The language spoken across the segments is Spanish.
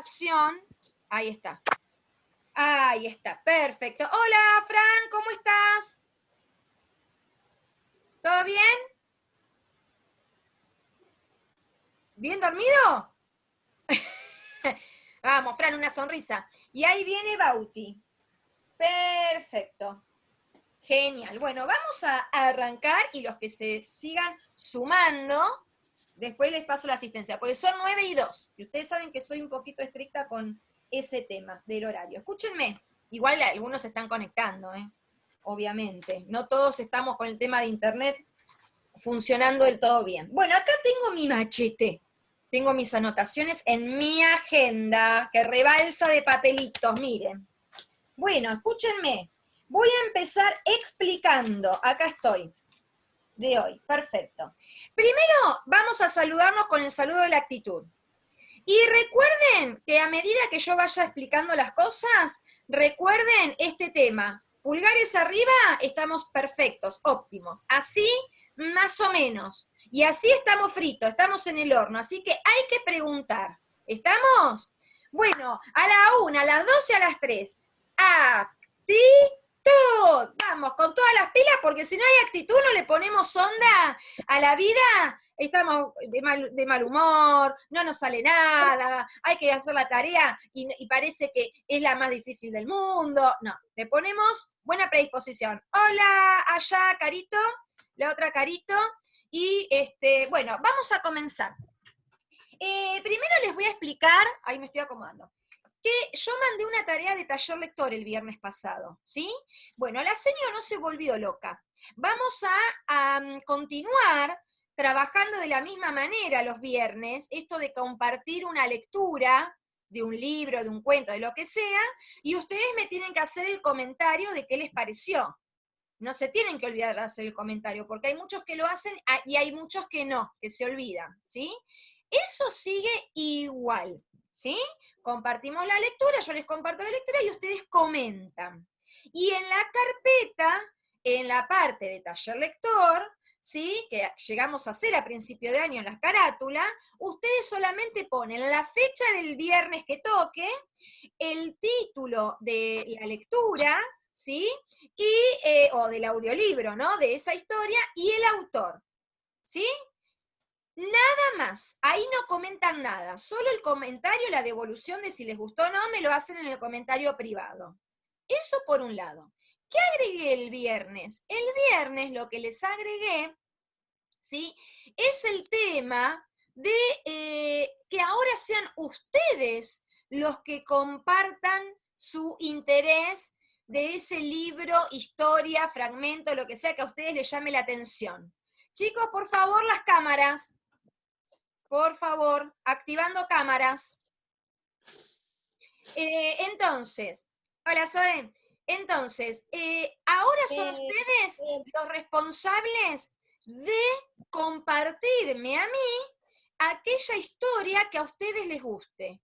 grabación. Ahí está. Ahí está, perfecto. Hola, Fran, ¿cómo estás? ¿Todo bien? ¿Bien dormido? Vamos, Fran, una sonrisa. Y ahí viene Bauti. Perfecto. Genial. Bueno, vamos a arrancar y los que se sigan sumando, después les paso la asistencia, porque son 9 y 2. Y ustedes saben que soy un poquito estricta con ese tema del horario. Escúchenme, igual algunos se están conectando, obviamente. No todos estamos con el tema de internet funcionando del todo bien. Bueno, acá tengo mi machete. Tengo mis anotaciones en mi agenda, que rebalsa de papelitos, miren. Bueno, escúchenme. Voy a empezar explicando. Acá estoy. De hoy. Perfecto. Primero vamos a saludarnos con el saludo de la actitud. Y recuerden que a medida que yo vaya explicando las cosas, recuerden este tema. Pulgares arriba, estamos perfectos, óptimos. Así, más o menos. Y así estamos fritos, estamos en el horno. Así que hay que preguntar. ¿Estamos? Bueno, a la 1, a las 2 y a las 3. Actitud. Vamos, con todas las pilas, porque si no hay actitud, no le ponemos onda a la vida. Estamos de mal humor, no nos sale nada, hay que hacer la tarea y parece que es la más difícil del mundo. No, le ponemos buena predisposición. Hola, allá, Carito, la otra Carito. Y bueno, vamos a comenzar. Primero les voy a explicar, ahí me estoy acomodando, que yo mandé una tarea de taller lector el viernes pasado, ¿sí? Bueno, la señora no se volvió loca. Vamos a continuar trabajando de la misma manera los viernes, esto de compartir una lectura de un libro, de un cuento, de lo que sea, y ustedes me tienen que hacer el comentario de qué les pareció. No se tienen que olvidar de hacer el comentario, porque hay muchos que lo hacen y hay muchos que no, que se olvidan, ¿sí? Eso sigue igual, ¿sí? Compartimos la lectura, yo les comparto la lectura y ustedes comentan. Y en la carpeta, en la parte de taller lector, ¿sí? Que llegamos a hacer a principio de año en las carátulas, ustedes solamente ponen la fecha del viernes que toque, el título de la lectura, ¿sí? Y, o del audiolibro, ¿no? De esa historia, y el autor, ¿sí? Nada más, ahí no comentan nada, solo el comentario, la devolución de si les gustó o no, me lo hacen en el comentario privado. Eso por un lado. ¿Qué agregué el viernes? El viernes lo que les agregué, ¿sí? Es el tema de que ahora sean ustedes los que compartan su interés de ese libro, historia, fragmento, lo que sea que a ustedes les llame la atención. Chicos, por favor, las cámaras. Por favor, activando cámaras. Entonces, hola Zoe. Entonces, ahora son ustedes los responsables de compartirme a mí aquella historia que a ustedes les guste.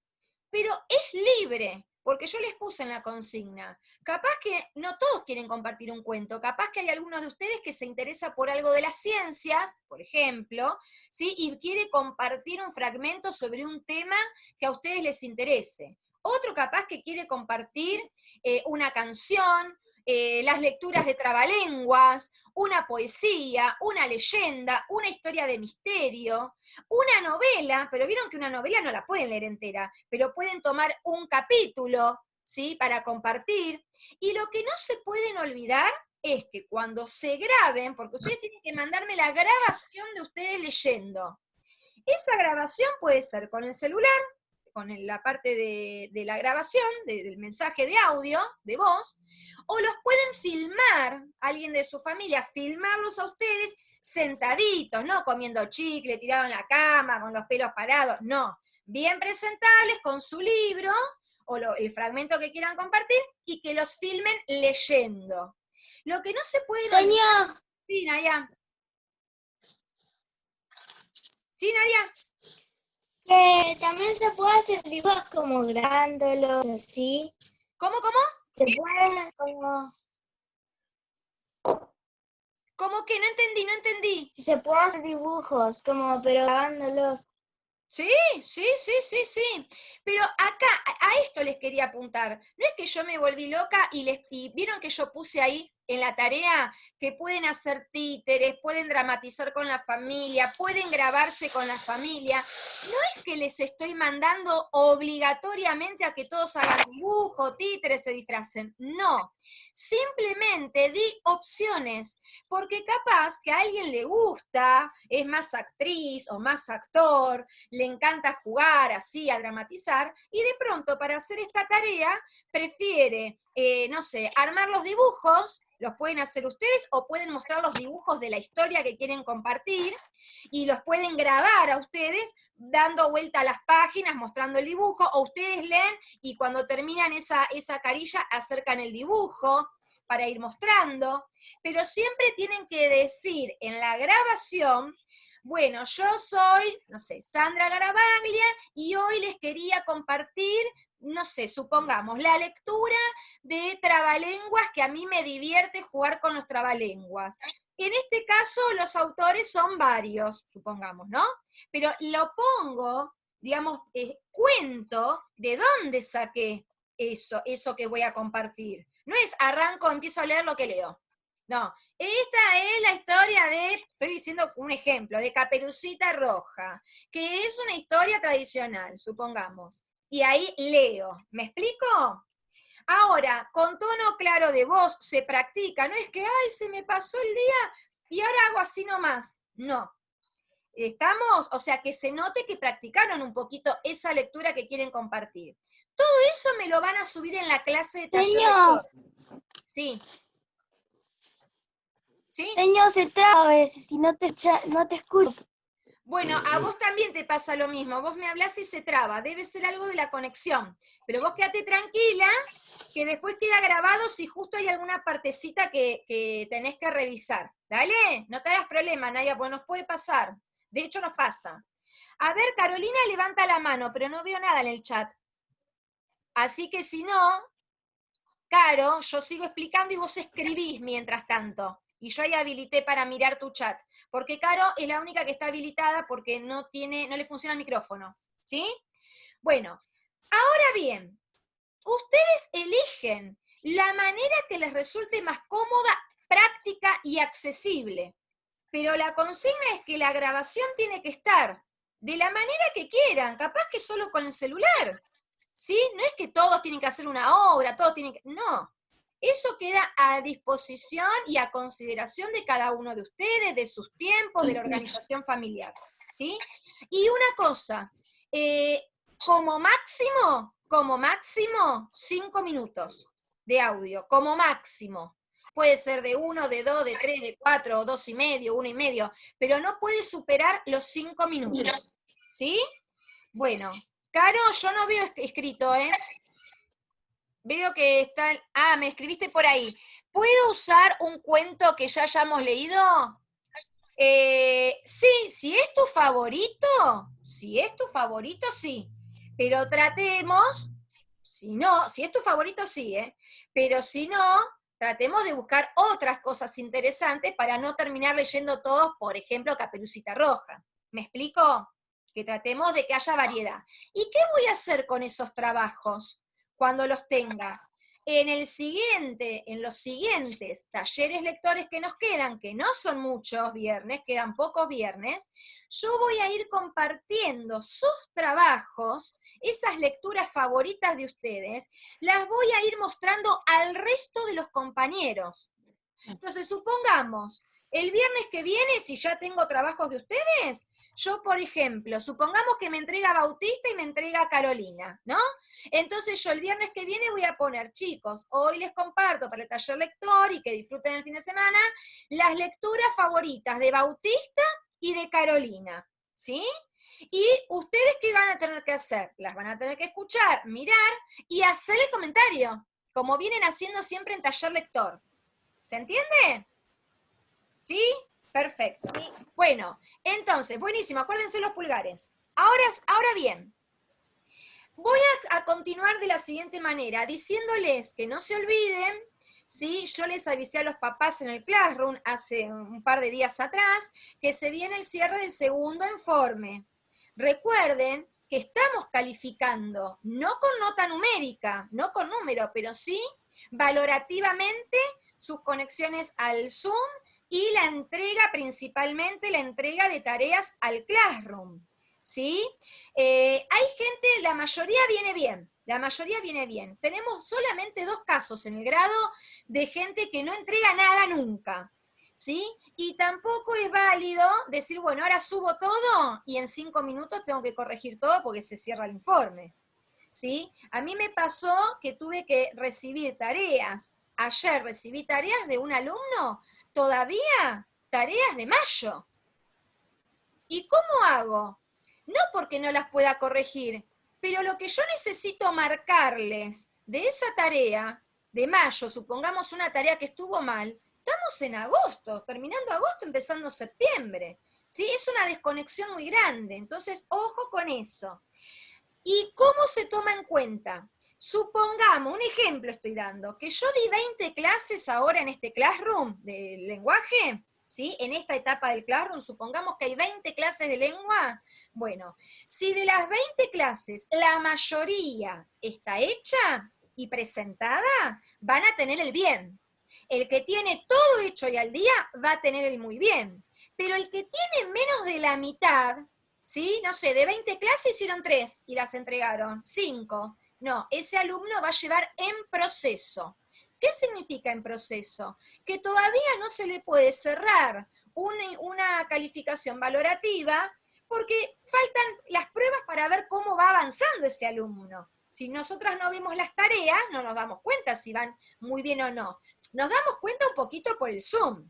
Pero es libre, porque yo les puse en la consigna. Capaz que no todos quieren compartir un cuento, capaz que hay algunos de ustedes que se interesa por algo de las ciencias, por ejemplo, ¿sí? Y quiere compartir un fragmento sobre un tema que a ustedes les interese. Otro capaz que quiere compartir una canción, las lecturas de trabalenguas, una poesía, una leyenda, una historia de misterio, una novela, pero vieron que una novela no la pueden leer entera, pero pueden tomar un capítulo, ¿sí? Para compartir. Y lo que no se pueden olvidar es que cuando se graben, porque ustedes tienen que mandarme la grabación de ustedes leyendo. Esa grabación puede ser con el celular, con la parte de la grabación, del mensaje de audio, de voz, o los pueden filmar, alguien de su familia, filmarlos a ustedes sentaditos, no comiendo chicle, tirado en la cama, con los pelos parados, no. Bien presentables con su libro, o el fragmento que quieran compartir, y que los filmen leyendo. Lo que no se puede... Señor. Sí, Nadia. Sí, Nadia. Que también se puede hacer dibujos como grabándolos así. ¿Cómo? Se puede como... ¿Cómo que? No entendí. Si se puede hacer dibujos como pero grabándolos. Sí, sí. Pero acá, a esto les quería apuntar. No es que yo me volví loca y vieron que yo puse ahí en la tarea que pueden hacer títeres, pueden dramatizar con la familia, pueden grabarse con la familia. No es que les estoy mandando obligatoriamente a que todos hagan dibujo, títeres, se disfracen. No. Simplemente di opciones, porque capaz que a alguien le gusta, es más actriz o más actor, le encanta jugar así, a dramatizar, y de pronto para hacer esta tarea prefiere, no sé, armar los dibujos, los pueden hacer ustedes o pueden mostrar los dibujos de la historia que quieren compartir y los pueden grabar a ustedes dando vuelta a las páginas, mostrando el dibujo, o ustedes leen y cuando terminan esa carilla acercan el dibujo para ir mostrando, pero siempre tienen que decir en la grabación, bueno, yo soy, no sé, Sandra Garabaglia, y hoy les quería compartir, no sé, supongamos, la lectura de trabalenguas, que a mí me divierte jugar con los trabalenguas. En este caso, los autores son varios, supongamos, ¿no? Pero lo pongo, digamos, cuento de dónde saqué eso que voy a compartir. No es arranco, empiezo a leer lo que leo. No, esta es la historia de, estoy diciendo un ejemplo, de Caperucita Roja, que es una historia tradicional, supongamos. Y ahí leo. ¿Me explico? Ahora, con tono claro de voz se practica, no es que, ay, se me pasó el día y ahora hago así nomás. No. ¿Estamos? O sea, que se note que practicaron un poquito esa lectura que quieren compartir. Todo eso me lo van a subir en la clase de taller Señor, lector. Sí. ¿Sí? señor, se traba a veces y no te escucho. Bueno, a vos también te pasa lo mismo. Vos me hablás y se traba. Debe ser algo de la conexión. Pero vos quédate tranquila, que después queda grabado si justo hay alguna partecita que tenés que revisar. Dale, no te hagas problema, Nadia, pues nos puede pasar. De hecho, nos pasa. A ver, Carolina levanta la mano, pero no veo nada en el chat. Así que si no, Caro, yo sigo explicando y vos escribís mientras tanto. Y yo ahí habilité para mirar tu chat. Porque Caro es la única que está habilitada porque no le funciona el micrófono. ¿Sí? Bueno, ahora bien, ustedes eligen la manera que les resulte más cómoda, práctica y accesible. Pero la consigna es que la grabación tiene que estar de la manera que quieran, capaz que solo con el celular. ¿Sí? No es que todos tienen que hacer una obra, todos tienen que... No, eso queda a disposición y a consideración de cada uno de ustedes, de sus tiempos, de la organización familiar. ¿Sí? Y una cosa, como máximo, 5 minutos de audio, como máximo. Puede ser de 1, de 2, de 3, de 4, 2 y medio, 1 y medio, pero no puede superar los 5 minutos. ¿Sí? Bueno, Caro, yo no veo escrito, ¿eh? Veo que está... Ah, me escribiste por ahí. ¿Puedo usar un cuento que ya hayamos leído? Sí, si es tu favorito, sí. Pero tratemos, si es tu favorito, sí, ¿eh? Pero si no, tratemos de buscar otras cosas interesantes para no terminar leyendo todos, por ejemplo, Caperucita Roja. ¿Me explico? Que tratemos de que haya variedad. ¿Y qué voy a hacer con esos trabajos cuando los tenga? En los siguientes talleres lectores que nos quedan, que no son muchos viernes, quedan pocos viernes, yo voy a ir compartiendo sus trabajos, esas lecturas favoritas de ustedes, las voy a ir mostrando al resto de los compañeros. Entonces, supongamos, el viernes que viene, si ya tengo trabajos de ustedes, yo, por ejemplo, supongamos que me entrega Bautista y me entrega Carolina, ¿no? Entonces yo el viernes que viene voy a poner, chicos, hoy les comparto para el taller lector y que disfruten el fin de semana, las lecturas favoritas de Bautista y de Carolina, ¿sí? Y ustedes, ¿qué van a tener que hacer? Las van a tener que escuchar, mirar y hacer el comentario, como vienen haciendo siempre en taller lector. ¿Se entiende? ¿Sí? Perfecto. Sí. Bueno, entonces, buenísimo, acuérdense los pulgares. Ahora bien, voy a continuar de la siguiente manera, diciéndoles que no se olviden, ¿sí? Yo les avisé a los papás en el Classroom hace un par de días atrás que se viene el cierre del segundo informe. Recuerden que estamos calificando, no con nota numérica, no con número, pero sí valorativamente sus conexiones al Zoom y la entrega, principalmente la entrega de tareas al Classroom, ¿sí? Hay gente, la mayoría viene bien. Tenemos solamente 2 casos en el grado de gente que no entrega nada nunca, ¿sí? Y tampoco es válido decir, bueno, ahora subo todo y en 5 minutos tengo que corregir todo porque se cierra el informe, ¿sí? A mí me pasó que tuve que recibir tareas. Ayer recibí tareas de un alumno, todavía tareas de mayo. ¿Y cómo hago? No porque no las pueda corregir, pero lo que yo necesito marcarles de esa tarea de mayo, supongamos una tarea que estuvo mal, estamos en agosto, terminando agosto, empezando septiembre, ¿sí? Es una desconexión muy grande, entonces ojo con eso. ¿Y cómo se toma en cuenta? Supongamos, un ejemplo estoy dando, que yo di 20 clases ahora en este Classroom de lenguaje, ¿sí? En esta etapa del Classroom, supongamos que hay 20 clases de lengua. Bueno, si de las 20 clases la mayoría está hecha y presentada, van a tener el bien. El que tiene todo hecho y al día va a tener el muy bien. Pero el que tiene menos de la mitad, ¿sí? No sé, de 20 clases hicieron 3 y las entregaron, 5. No, ese alumno va a llevar en proceso. ¿Qué significa en proceso? Que todavía no se le puede cerrar una calificación valorativa porque faltan las pruebas para ver cómo va avanzando ese alumno. Si nosotras no vemos las tareas, no nos damos cuenta si van muy bien o no. Nos damos cuenta un poquito por el Zoom,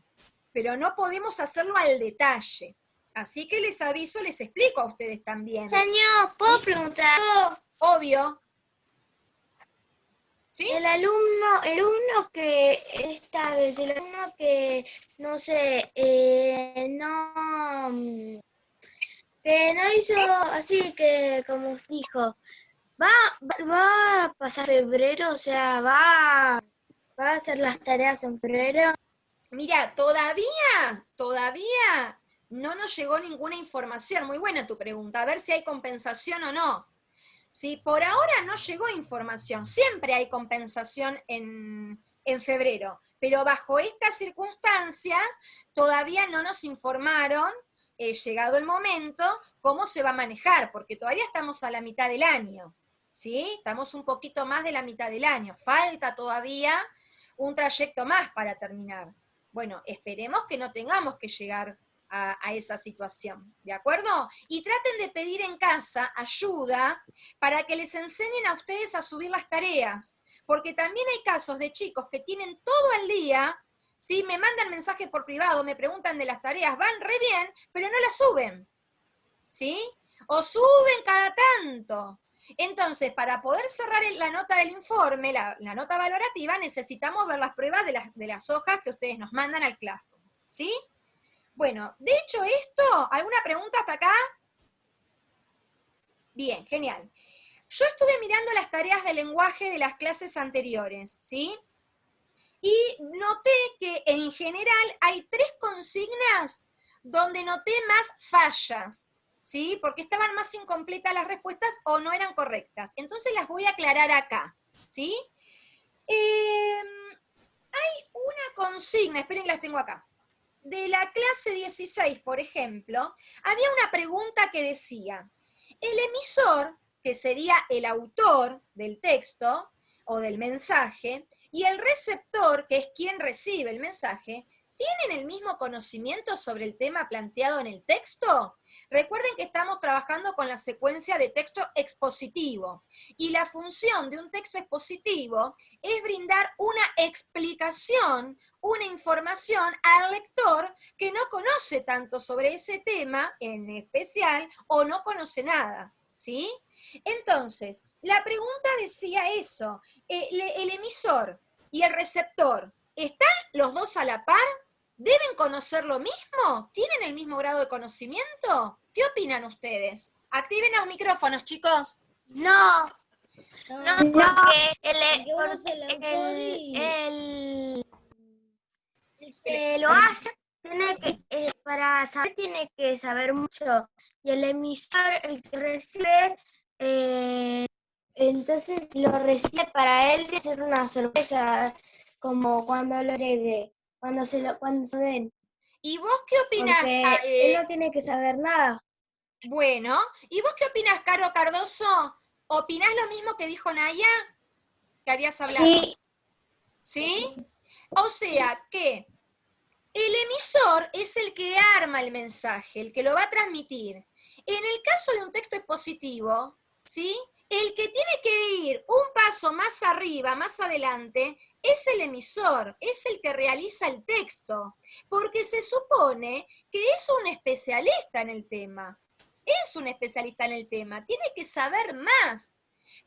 pero no podemos hacerlo al detalle. Así que les aviso, les explico a ustedes también. Señor, ¿puedo preguntar algo? Obvio. ¿Sí? El alumno que esta vez, el alumno que, no sé, que no hizo así que, como os dijo, va a pasar febrero, o sea, va a hacer las tareas en febrero. Mira, todavía no nos llegó ninguna información. Muy buena tu pregunta, a ver si hay compensación o no. ¿Sí? Por ahora no llegó información, siempre hay compensación en febrero, pero bajo estas circunstancias todavía no nos informaron, llegado el momento, cómo se va a manejar, porque todavía estamos a la mitad del año, ¿sí? Estamos un poquito más de la mitad del año, falta todavía un trayecto más para terminar. Bueno, esperemos que no tengamos que llegar a esa situación, ¿de acuerdo? Y traten de pedir en casa ayuda para que les enseñen a ustedes a subir las tareas, porque también hay casos de chicos que tienen todo el día, ¿sí? Me mandan mensajes por privado, me preguntan de las tareas, van re bien, pero no las suben, ¿sí? O suben cada tanto. Entonces, para poder cerrar la nota del informe, la nota valorativa, necesitamos ver las pruebas de las hojas que ustedes nos mandan al Classroom, ¿sí? Bueno, de hecho esto, ¿alguna pregunta hasta acá? Bien, genial. Yo estuve mirando las tareas de lenguaje de las clases anteriores, ¿sí? Y noté que en general hay 3 consignas donde noté más fallas, ¿sí? Porque estaban más incompletas las respuestas o no eran correctas. Entonces las voy a aclarar acá, ¿sí? Hay una consigna, esperen que las tengo acá. De la clase 16, por ejemplo, había una pregunta que decía, el emisor, que sería el autor del texto o del mensaje, y el receptor, que es quien recibe el mensaje, ¿tienen el mismo conocimiento sobre el tema planteado en el texto? Recuerden que estamos trabajando con la secuencia de texto expositivo, y la función de un texto expositivo es brindar una explicación, una información al lector que no conoce tanto sobre ese tema en especial o no conoce nada, ¿sí? Entonces, la pregunta decía eso, el emisor y el receptor, ¿están los dos a la par? ¿Deben conocer lo mismo? ¿Tienen el mismo grado de conocimiento? ¿Qué opinan ustedes? Activen los micrófonos, chicos. No, porque el que lo hace tiene que, para saber, tiene que saber mucho y el emisor, el que recibe, entonces lo recibe para él de ser una sorpresa, como cuando lo agregue, cuando se den, ¿Y vos qué opinás? porque él no tiene que saber nada. Bueno, ¿y vos qué opinás, Caro Cardoso? ¿Opinás lo mismo que dijo Naya? Que habías hablado. Sí, ¿Sí? O sea que el emisor es el que arma el mensaje, el que lo va a transmitir. En el caso de un texto expositivo, ¿sí? El que tiene que ir un paso más arriba, más adelante, es el emisor, es el que realiza el texto, porque se supone que es un especialista en el tema. Es un especialista en el tema, tiene que saber más.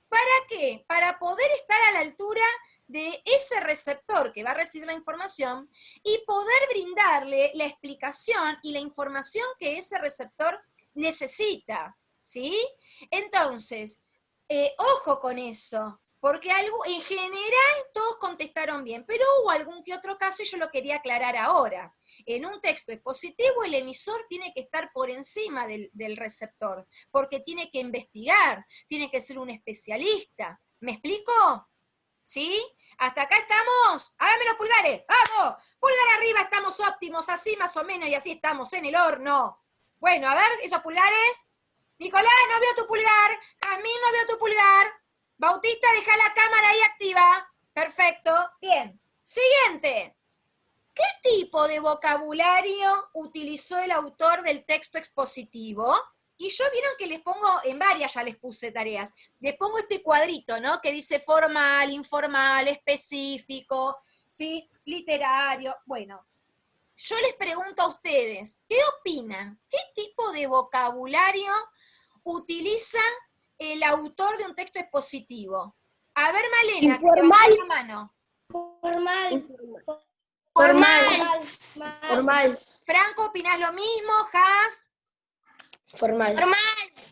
¿Para qué? Para poder estar a la altura de ese receptor que va a recibir la información y poder brindarle la explicación y la información que ese receptor necesita, ¿sí? Entonces, ojo con eso, porque en general todos contestaron bien, pero hubo algún que otro caso y yo lo quería aclarar ahora. En un texto expositivo el emisor tiene que estar por encima del receptor, porque tiene que investigar, tiene que ser un especialista. ¿Me explico? ¿Sí? ¿Hasta acá estamos? Háganme los pulgares, ¡vamos! Pulgar arriba, estamos óptimos, así más o menos, y así estamos en el horno. Bueno, a ver, esos pulgares. Nicolás, no veo tu pulgar. Jazmín, no veo tu pulgar. Bautista, deja la cámara ahí activa. Perfecto. Bien. Siguiente. ¿Qué tipo de vocabulario utilizó el autor del texto expositivo? Y yo vieron que les pongo, en varias ya les puse tareas, les pongo este cuadrito, ¿no? Que dice formal, informal, específico, ¿sí? Literario. Bueno, yo les pregunto a ustedes, ¿qué opinan? ¿Qué tipo de vocabulario utiliza el autor de un texto expositivo? A ver, Malena, que levantó la mano. formal, Formal. Formal. Franco, ¿opinás lo mismo? Has. Formal.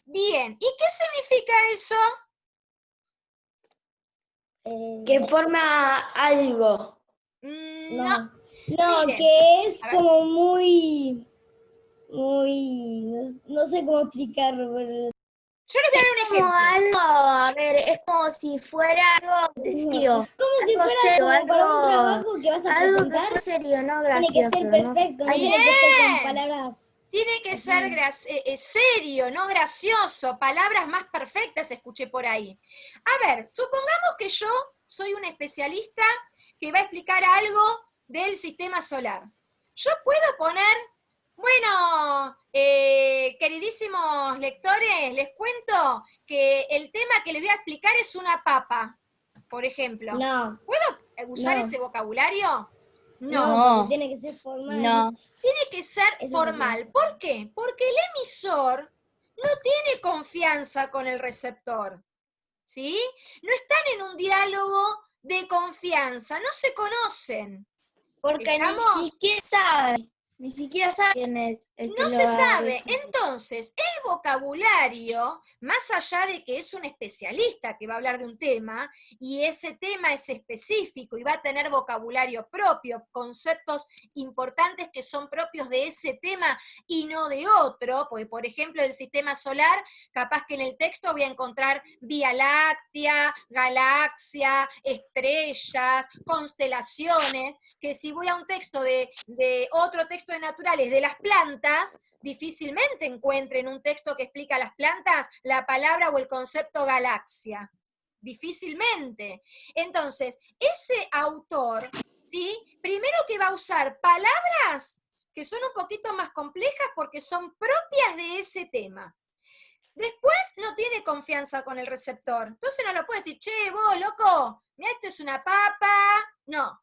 Bien. ¿Y qué significa eso? Que forma algo. No. No, Miren, que es a ver. como no sé cómo explicarlo, pero Yo les voy a dar un como ejemplo. algo, a ver, es como si fuera algo serio. como si Algo fuera serio, como para un algo, trabajo que vas a algo que presentar, fue serio, no tiene que gracioso. ser No sé. perfecto, no Ay, tiene que ser con Bien. palabras Tiene que así. ser serio, no gracioso. Palabras más perfectas escuché por ahí. A ver, supongamos que yo soy un especialista que va a explicar algo del sistema solar. Yo puedo poner, bueno, queridísimos lectores, les cuento que el tema que les voy a explicar es una papa, por ejemplo. No, ¿Puedo usar No. ese vocabulario? no, porque tiene que ser formal. No. Tiene que ser Eso formal. ¿Por qué? Porque el emisor no tiene confianza con el receptor, ¿sí? No están en un diálogo de confianza, no se conocen. porque ¿Estamos? ni siquiera sabe quién es el que No lo se va a sabe. decir. Entonces, el vocabulario, más allá de que es un especialista que va a hablar de un tema, y ese tema es específico y va a tener vocabulario propio, conceptos importantes que son propios de ese tema y no de otro, porque por ejemplo del sistema solar, capaz que en el texto voy a encontrar Vía Láctea, galaxia, estrellas, constelaciones, que si voy a un texto de otro texto de naturales de las plantas, difícilmente encuentre en un texto que explica las plantas la palabra o el concepto galaxia. Difícilmente. Entonces, ese autor, ¿sí? Primero que va a usar palabras que son un poquito más complejas porque son propias de ese tema. Después no tiene confianza con el receptor. Entonces no lo puede decir, che, vos, loco, mira, esto es una papa. No.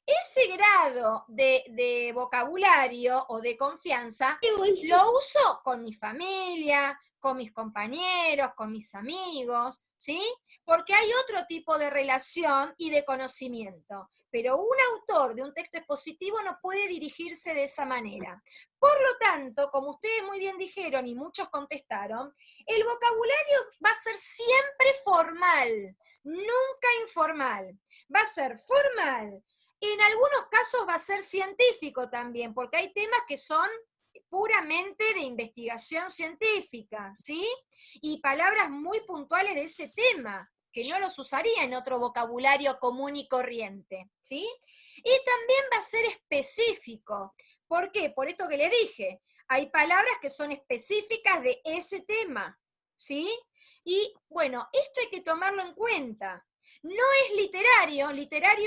Ese grado de vocabulario o de confianza lo uso con mi familia, con mis compañeros, con mis amigos, ¿sí? Porque hay otro tipo de relación y de conocimiento. Pero un autor de un texto expositivo no puede dirigirse de esa manera. Por lo tanto, como ustedes muy bien dijeron y muchos contestaron, el vocabulario va a ser siempre formal, nunca informal. Va a ser formal. En algunos casos va a ser científico también, porque hay temas que puramente de investigación científica, ¿sí? Y palabras muy puntuales de ese tema, que no los usaría en otro vocabulario común y corriente, ¿sí? Y también va a ser específico. ¿Por qué? Por esto que le dije. Hay palabras que son específicas de ese tema, ¿sí? Y bueno, esto hay que tomarlo en cuenta. No es literario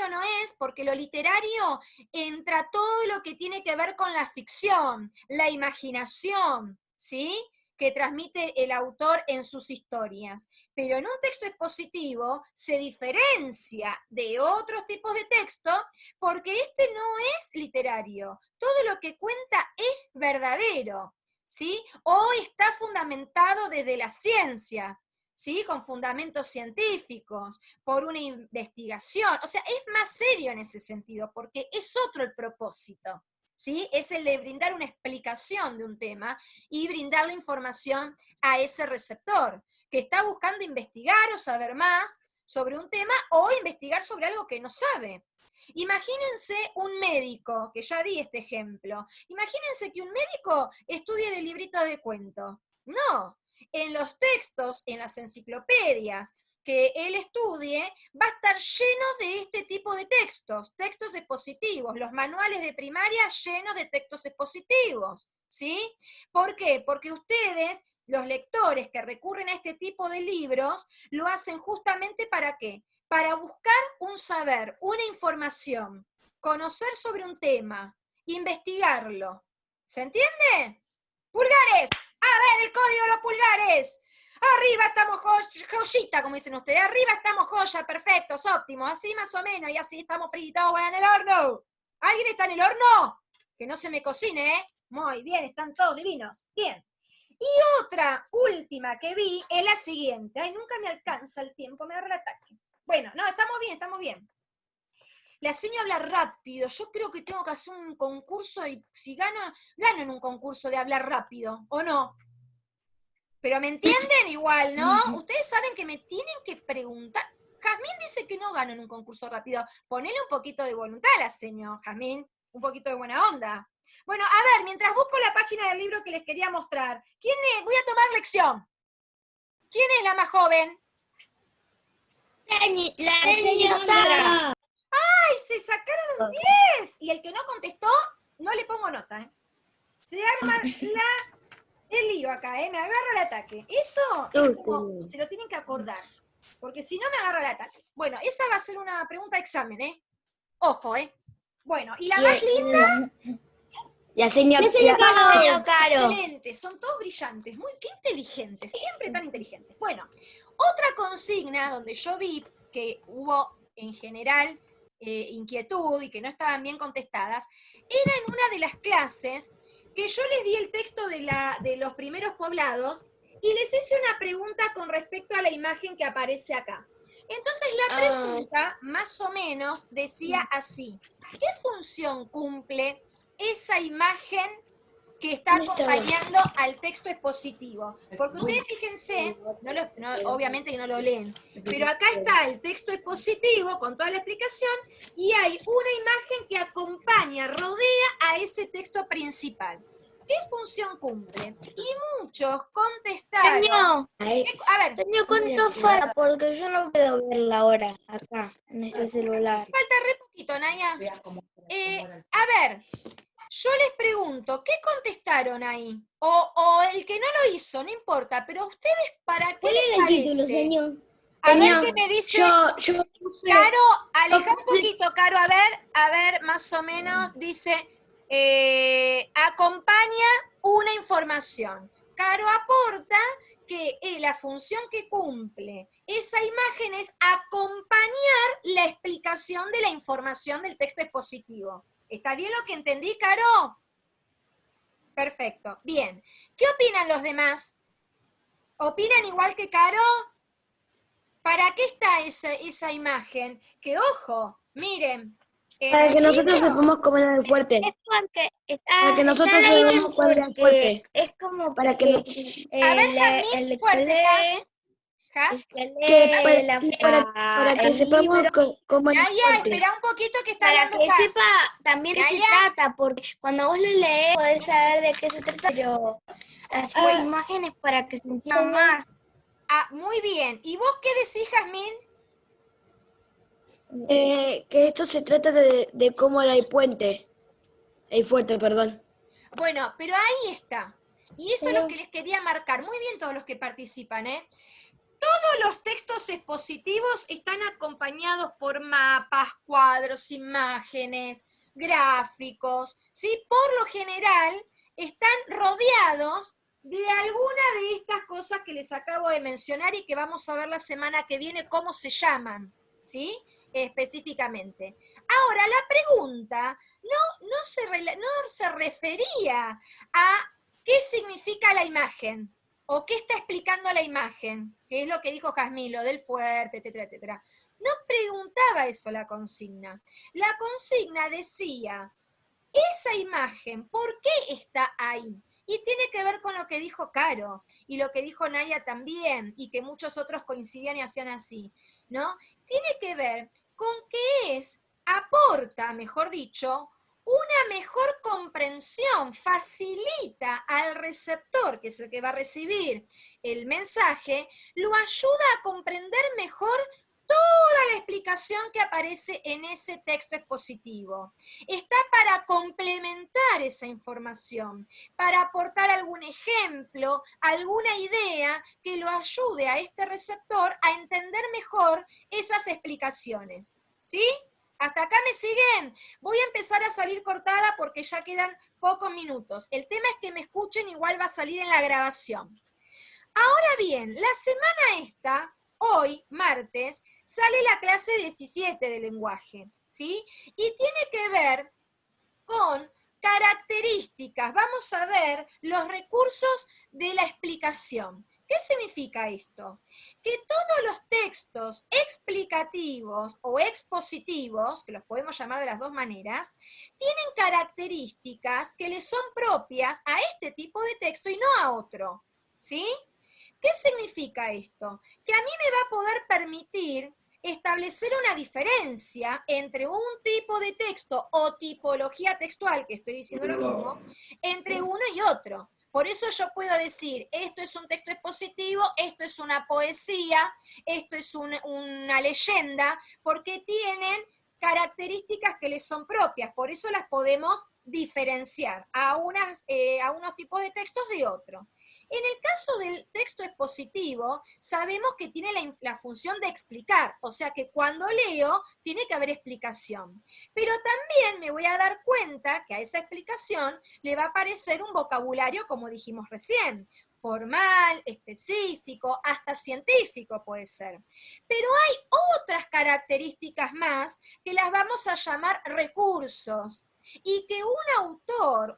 no es, porque lo literario entra todo lo que tiene que ver con la ficción, la imaginación, ¿sí? Que transmite el autor en sus historias. Pero en un texto expositivo se diferencia de otros tipos de texto porque este no es literario. Todo lo que cuenta es verdadero, ¿sí? O está fundamentado desde la ciencia, ¿sí? Con fundamentos científicos, por una investigación. O sea, es más serio en ese sentido, porque es otro el propósito, ¿sí? Es el de brindar una explicación de un tema y brindarle información a ese receptor, que está buscando investigar o saber más sobre un tema o investigar sobre algo que no sabe. Imagínense un médico, que ya di este ejemplo, imagínense que un médico estudie de libritos de cuentos. No, en los textos, en las enciclopedias que él estudie, va a estar lleno de este tipo de textos, textos expositivos, los manuales de primaria llenos de textos expositivos, ¿sí? ¿Por qué? Porque ustedes, los lectores que recurren a este tipo de libros, lo hacen justamente ¿para qué? Para buscar un saber, una información, conocer sobre un tema, investigarlo. ¿Se entiende? ¡Pulgares! A ver, el código de los pulgares. Arriba estamos joyita, como dicen ustedes. Arriba estamos joya, perfectos, óptimos. Así más o menos, y así estamos fritos en el horno. ¿Alguien está en el horno? Que no se me cocine, ¿eh? Muy bien, están todos divinos. Bien. Y otra última que vi es la siguiente. Ay, nunca me alcanza el tiempo, me agarra el ataque. Bueno, no, estamos bien, estamos bien. La señora habla rápido. Yo creo que tengo que hacer un concurso y si gano en un concurso de hablar rápido, ¿o no? Pero me entienden igual, ¿no? Ustedes saben que me tienen que preguntar. Jazmín dice que no gano en un concurso rápido. Ponele un poquito de voluntad a la señora, Jazmín. Un poquito de buena onda. Bueno, a ver, mientras busco la página del libro que les quería mostrar. ¿Quién es? Voy a tomar lección. ¿Quién es la más joven? La señora Sandra. ¡Ay, se sacaron un 10! Y el que no contestó, no le pongo nota, ¿eh? Se arma el lío acá, ¿eh? Me agarro el ataque. Eso es como, se lo tienen que acordar. Porque si no, me agarro el ataque. Bueno, esa va a ser una pregunta de examen, ¿eh? Ojo, ¿eh? Bueno, y la más linda... La señora Caro. Excelente, son todos brillantes, qué inteligentes, siempre tan inteligentes. Bueno, otra consigna donde yo vi que hubo en general inquietud y que no estaban bien contestadas, era en una de las clases que yo les di el texto de los primeros poblados y les hice una pregunta con respecto a la imagen que aparece acá. Entonces la pregunta, más o menos, decía así: ¿qué función cumple esa imagen que está acompañando al texto expositivo? Porque ustedes fíjense, obviamente que no lo leen, pero acá está el texto expositivo con toda la explicación y hay una imagen que acompaña, rodea a ese texto principal. ¿Qué función cumple? Y muchos contestaron... A ver. Señor, ¿cuánto falta? Porque yo no puedo ver la hora acá, en ese celular. Falta re poquito, Naya. A ver, yo les pregunto, ¿qué contestaron ahí? O el que no lo hizo, no importa, pero a ustedes, ¿para qué ¿Cuál les era el parece? título, señor? A ver qué me dice. yo Caro, aleja un poquito, Caro, a ver, más o menos, dice, acompaña una información. Caro aporta que la función que cumple esa imagen es acompañar la explicación de la información del texto expositivo. ¿Está bien lo que entendí, Caro? Perfecto, bien. ¿Qué opinan los demás? ¿Opinan igual que Caro? ¿Para qué está esa imagen? Que ojo, miren. Para que nosotros sepamos cómo era el fuerte. Es porque Para que nosotros sepamos cuál era el fuerte. es como para que A ver, Jazmín, fuerte, Has. Que Que lee para que el sepamos libro, cómo es Naya, fuerte. espera un poquito que está para hablando que Has. sepa también de qué se Naya. trata, porque cuando vos lo lees podés saber de qué se trata, pero así hay imágenes para que se entienda más. Ah, muy bien. ¿Y vos qué decís, Jazmín? Que esto se trata de cómo hay puente. Hay fuerte, perdón. Bueno, pero ahí está. Y eso es lo que les quería marcar. Muy bien todos los que participan, ¿eh? Todos los textos expositivos están acompañados por mapas, cuadros, imágenes, gráficos, ¿sí? Por lo general están rodeados de alguna de estas cosas que les acabo de mencionar y que vamos a ver la semana que viene cómo se llaman, ¿sí? Específicamente. Ahora, la pregunta no se refería a qué significa la imagen o qué está explicando la imagen, que es lo que dijo Jazmín, lo del fuerte, etcétera, etcétera. No preguntaba eso la consigna. La consigna decía, esa imagen, ¿por qué está ahí? Y tiene que ver con lo que dijo Caro, y lo que dijo Naya también, y que muchos otros coincidían y hacían así, ¿no? Tiene que ver con que aporta, mejor dicho, una mejor comprensión, facilita al receptor, que es el que va a recibir el mensaje, lo ayuda a comprender mejor toda la explicación que aparece en ese texto expositivo. Está para complementar esa información, para aportar algún ejemplo, alguna idea que lo ayude a este receptor a entender mejor esas explicaciones. ¿Sí? ¿Hasta acá me siguen? Voy a empezar a salir cortada porque ya quedan pocos minutos. El tema es que me escuchen, igual va a salir en la grabación. Ahora bien, la semana esta, hoy, martes, sale la clase 17 de lenguaje, ¿sí? Y tiene que ver con características. Vamos a ver los recursos de la explicación. ¿Qué significa esto? Que todos los textos explicativos o expositivos, que los podemos llamar de las dos maneras, tienen características que les son propias a este tipo de texto y no a otro, ¿sí? ¿Qué significa esto? Que a mí me va a poder permitir establecer una diferencia entre un tipo de texto o tipología textual, que estoy diciendo lo mismo, entre uno y otro. Por eso yo puedo decir, esto es un texto expositivo, esto es una poesía, esto es una leyenda, porque tienen características que les son propias, por eso las podemos diferenciar a unos tipos de textos de otros. En el caso del texto expositivo, sabemos que tiene la función de explicar, o sea que cuando leo tiene que haber explicación. Pero también me voy a dar cuenta que a esa explicación le va a aparecer un vocabulario, como dijimos recién, formal, específico, hasta científico puede ser. Pero hay otras características más que las vamos a llamar recursos. Y que un autor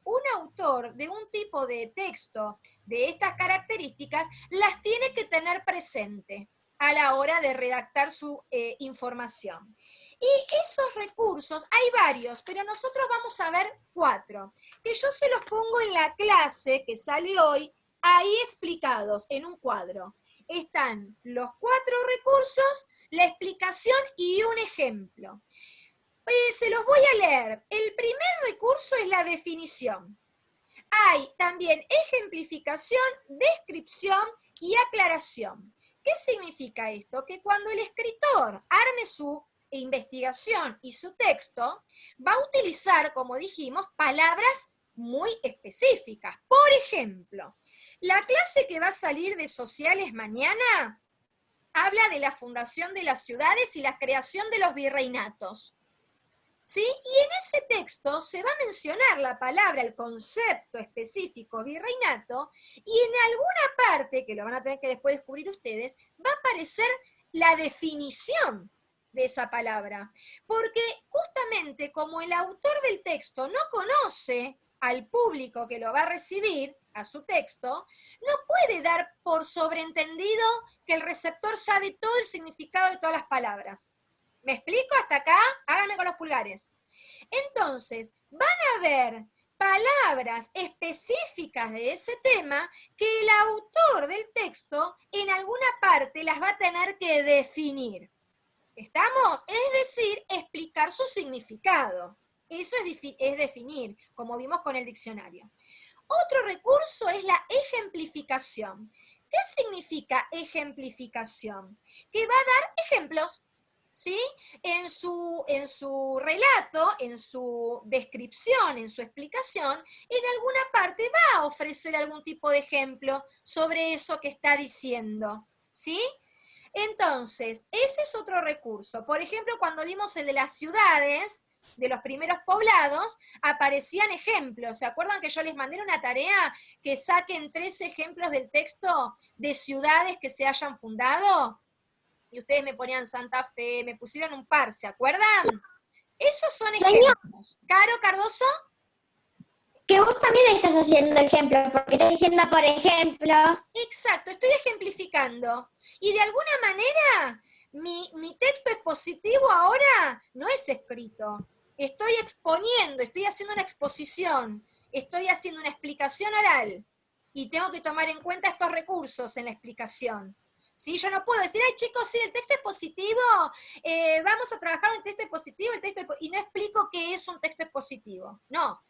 de un tipo de texto de estas características las tiene que tener presente a la hora de redactar su información. Y esos recursos, hay varios, pero nosotros vamos a ver 4, que yo se los pongo en la clase que sale hoy, ahí explicados en un cuadro. Están los 4 recursos, la explicación y un ejemplo. Se los voy a leer. El primer recurso es la definición. Hay también ejemplificación, descripción y aclaración. ¿Qué significa esto? Que cuando el escritor arme su investigación y su texto, va a utilizar, como dijimos, palabras muy específicas. Por ejemplo, la clase que va a salir de sociales mañana habla de la fundación de las ciudades y la creación de los virreinatos. ¿Sí? Y en ese texto se va a mencionar la palabra, el concepto específico virreinato, y en alguna parte, que lo van a tener que después descubrir ustedes, va a aparecer la definición de esa palabra. Porque justamente como el autor del texto no conoce al público que lo va a recibir, a su texto, no puede dar por sobreentendido que el receptor sabe todo el significado de todas las palabras. ¿Me explico hasta acá? Háganme con los pulgares. Entonces, van a ver palabras específicas de ese tema que el autor del texto en alguna parte las va a tener que definir. ¿Estamos? Es decir, explicar su significado. Eso es definir, como vimos con el diccionario. Otro recurso es la ejemplificación. ¿Qué significa ejemplificación? Que va a dar ejemplos, ¿sí? En su relato, en su descripción, en su explicación, en alguna parte va a ofrecer algún tipo de ejemplo sobre eso que está diciendo, ¿sí? Entonces, ese es otro recurso. Por ejemplo, cuando vimos el de las ciudades, de los primeros poblados, aparecían ejemplos. ¿Se acuerdan que yo les mandé una tarea que saquen 3 ejemplos del texto de ciudades que se hayan fundado? Y ustedes me ponían Santa Fe, me pusieron un par, ¿se acuerdan? Esos son ejemplos. ¿Caro Cardoso? Que vos también estás haciendo ejemplos, porque estás diciendo, por ejemplo. Exacto, estoy ejemplificando. Y de alguna manera, mi texto expositivo ahora no es escrito. Estoy exponiendo, estoy haciendo una exposición, estoy haciendo una explicación oral. Y tengo que tomar en cuenta estos recursos en la explicación. ¿Sí? Yo no puedo decir, ay chicos, sí, el texto expositivo, vamos a trabajar el texto expositivo, y no explico qué es un texto expositivo. No.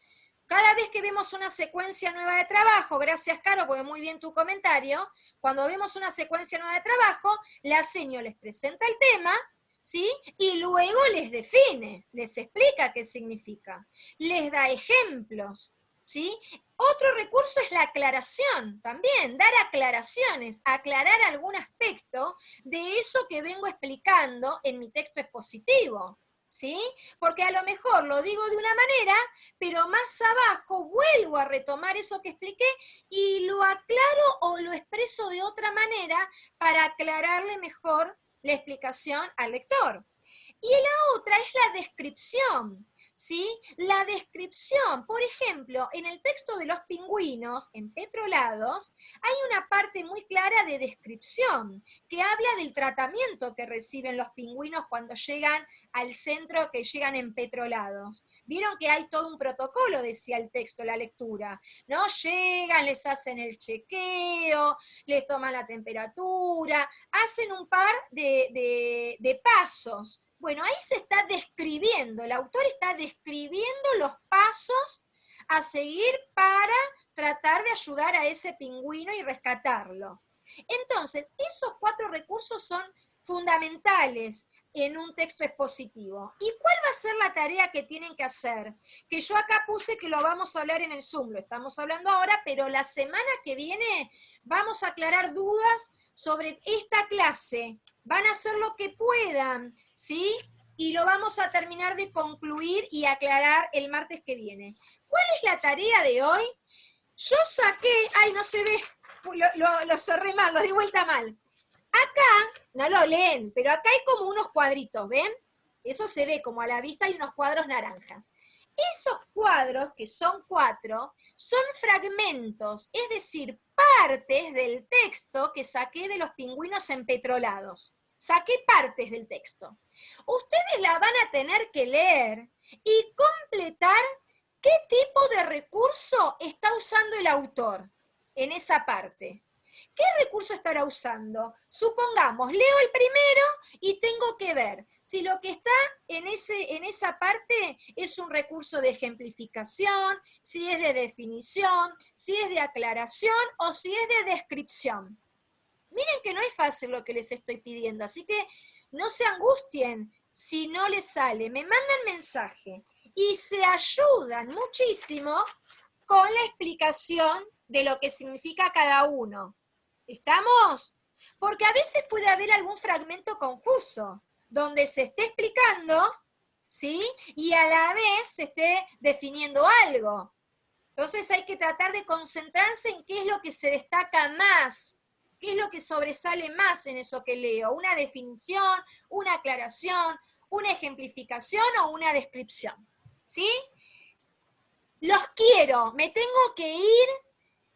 Cada vez que vemos una secuencia nueva de trabajo, gracias Caro, porque muy bien tu comentario, cuando vemos una secuencia nueva de trabajo, la seño les presenta el tema, ¿sí? Y luego les define, les explica qué significa, les da ejemplos, ¿sí? Otro recurso es la aclaración, también, dar aclaraciones, aclarar algún aspecto de eso que vengo explicando en mi texto expositivo. ¿Sí? Porque a lo mejor lo digo de una manera, pero más abajo vuelvo a retomar eso que expliqué y lo aclaro o lo expreso de otra manera para aclararle mejor la explicación al lector. Y la otra es la descripción, ¿sí? La descripción, por ejemplo, en el texto de los pingüinos, en Petrolados, hay una parte muy clara de descripción, que habla del tratamiento que reciben los pingüinos cuando llegan al centro, que llegan empetrolados. Vieron que hay todo un protocolo, decía el texto, la lectura, ¿no? Llegan, les hacen el chequeo, les toman la temperatura, hacen un par de pasos. Bueno, ahí se está describiendo, el autor está describiendo los pasos a seguir para tratar de ayudar a ese pingüino y rescatarlo. Entonces, esos 4 recursos son fundamentales en un texto expositivo. ¿Y cuál va a ser la tarea que tienen que hacer? Que yo acá puse que lo vamos a hablar en el Zoom, lo estamos hablando ahora, pero la semana que viene vamos a aclarar dudas sobre esta clase. Van a hacer lo que puedan, ¿sí? Y lo vamos a terminar de concluir y aclarar el martes que viene. ¿Cuál es la tarea de hoy? Yo saqué, ay, no se ve, lo cerré mal, lo di vuelta mal. Acá, no lo leen, pero acá hay como unos cuadritos, ¿ven? Eso se ve como a la vista, hay unos cuadros naranjas. Esos cuadros, que son 4, son fragmentos, es decir, partes del texto que saqué de los pingüinos empetrolados. Saqué partes del texto. Ustedes la van a tener que leer y completar qué tipo de recurso está usando el autor en esa parte. ¿Qué recurso estará usando? Supongamos, leo el primero y tengo que ver si lo que está en esa parte es un recurso de ejemplificación, si es de definición, si es de aclaración o si es de descripción. Miren que no es fácil lo que les estoy pidiendo, así que no se angustien si no les sale. Me mandan mensaje y se ayudan muchísimo con la explicación de lo que significa cada uno. ¿Estamos? Porque a veces puede haber algún fragmento confuso, donde se esté explicando, ¿sí? Y a la vez se esté definiendo algo. Entonces hay que tratar de concentrarse en qué es lo que se destaca más, qué es lo que sobresale más en eso que leo. Una definición, una aclaración, una ejemplificación o una descripción. ¿Sí? Los quiero, me tengo que ir.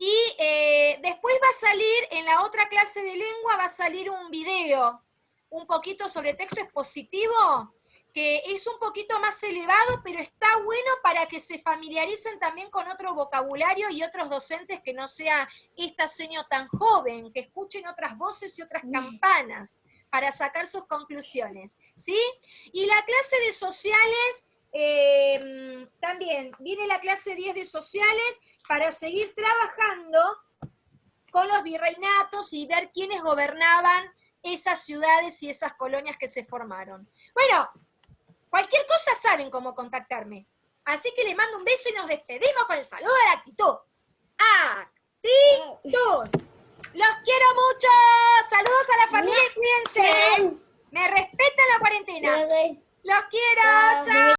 Y después va a salir, en la otra clase de lengua, va a salir un video, un poquito sobre texto expositivo, que es un poquito más elevado, pero está bueno para que se familiaricen también con otro vocabulario y otros docentes que no sea esta seño tan joven, que escuchen otras voces y otras campanas para sacar sus conclusiones, ¿sí? Y la clase de sociales, también viene la clase 10 de sociales para seguir trabajando con los virreinatos y ver quiénes gobernaban esas ciudades y esas colonias que se formaron. Bueno, cualquier cosa saben cómo contactarme. Así que les mando un beso y nos despedimos con el saludo de la actitud. ¡Actitud! ¡Los quiero mucho! ¡Saludos a la familia y cuídense! Me respetan la cuarentena. Gracias. ¡Los quiero! Chao. ¡Chao!